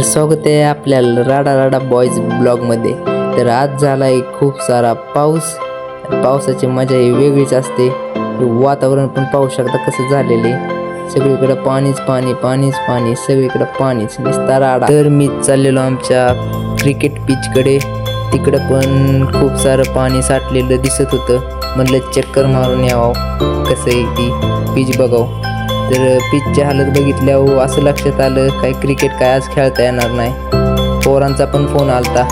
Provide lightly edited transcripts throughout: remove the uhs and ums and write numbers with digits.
स्वागत आहे आपल्या राडा राडा बॉयज ब्लॉगमध्ये. तर आज झालाय खूप सारा पाऊस. पावसाची मजा ही वेगळीच असते. वातावरण पण पाहू शकता कसं झालेले, सगळीकडे पाणीच पाणी पाणीच पाणी, सगळीकडे पाणीच नुसता राडा. तर मी चाललेलो आमच्या क्रिकेट पिचकडे. तिकडं पण खूप सारं पाणी साठलेलं दिसत होतं. म्हणलं चक्कर मारून यावं, कसं आहे ती पिच बघावं. तर पिचची हालत बघितल्यावर असं लक्षात आलं काय क्रिकेट काय आज खेळता येणार नाही. पोरांचा पण फोन आलता,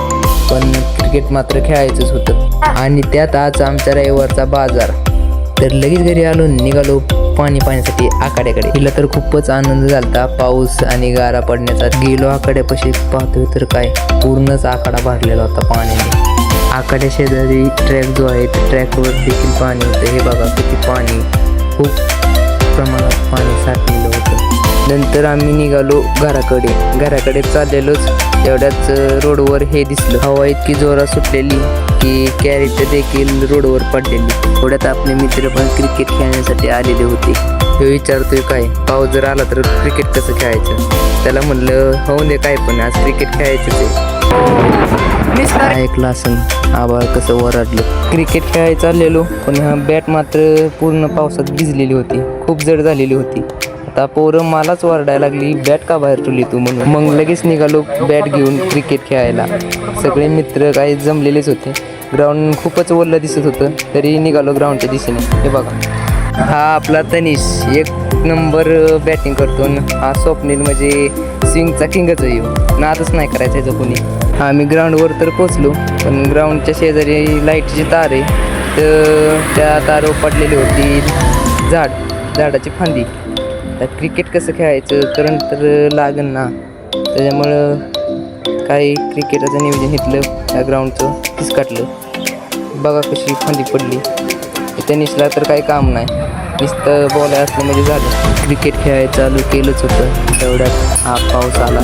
पण क्रिकेट मात्र खेळायचंच होतं. आणि त्यात आज आमच्या रविवारचा बाजार. तर लगेच घरी आलो, निघालो पाण्यासाठी आखाड्याकडे. तिला तर खूपच आनंद झाला पाऊस आणि गारा पडण्याचा. गेलो आखाड्यापाशी, पाहतोय तर काय पूर्णच आखाडा भरलेला होता पाण्याने. आखाड्या शेजारी ट्रॅक जो आहे त्या ट्रॅकवर देखील पाणी होतं. हे बघा किती पाणी, खूप प्रमाणात पाणी साठलेलं होतं. नंतर आम्ही निघालो घराकडे चाललेलोच तेवढ्याच रोडवर हे दिसलं. हवा इतकी जोरात सुटलेली की कॅरेट देखील रोडवर पडलेली. थोड्यात आपले मित्र पण क्रिकेट खेळण्यासाठी आलेले होते. हे विचारतोय काय पाऊस जर आला तर क्रिकेट कसं खेळायचं. त्याला म्हणलं होऊन दे काय पण, आज क्रिकेट खेळायचं ते. ऐकलं असं आभाळ कसं वराडलं. क्रिकेट खेळायला चाललेलो, पण बॅट मात्र पूर्ण पावसात भिजलेली होती, खूप जड झालेली होती. आता पोरं मलाच वरडायला लागली, बॅट का बाहेर ठेवली तू म्हणून. मग लगेच निघालो बॅट घेऊन क्रिकेट खेळायला. सगळे मित्र काही जमलेलेच होते. ग्राउंड खूपच ओलं दिसत होतं, तरी निघालो ग्राउंडच्या दिशेने. हे बघा, हा आपला तनिष एक नंबर बॅटिंग करतो. हा स्वप्नील म्हणजे स्विंगचा किंगच आहे, नादच नाही करायचा ह्याचं कोणी. आम्ही ग्राउंडवर तर पोचलो, पण ग्राउंडच्या शेजारी लाईटची तार आहे, तर त्या तारवर पडलेली होती झाडाची फांदी. तर क्रिकेट कसं खेळायचं, करंट तर लागन ना, त्याच्यामुळं काही क्रिकेटाचं नियोजन घेतलं. त्या ग्राउंडचं फिसकाटलं. बघा कशी फांदी पडली. टेनिसला तर काही काम नाही, नुसतं बॉल असलं म्हणजे झालं. क्रिकेट खेळायचं चालू केलंच होतं, तेवढ्यात हा पाऊस आला.